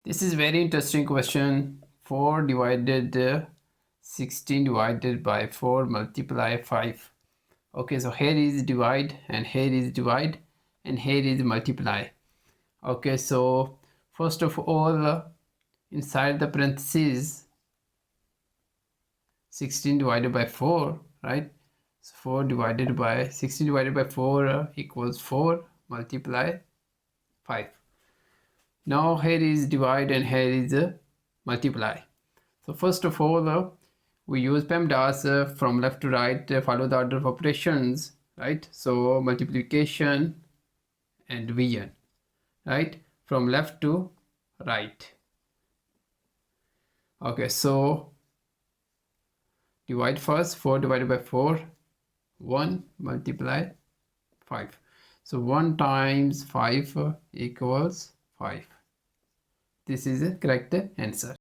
This is very interesting question. 4 divided 16 divided by 4 multiply 5. Okay, so here is divide and here is divide and here is multiply. Okay, so first of all, inside the parentheses 16 divided by 4, right? So 4 divided by 16 divided by 4 equals 4 multiply 5. Now here is divide and here is multiply. So first of all, we use PEMDAS from left to right, follow the order of operations, right? So multiplication and division, right? From left to right. Okay, so divide first. 4 divided by 4, 1 multiply 5. So 1 times 5 equals 5. This is the correct answer.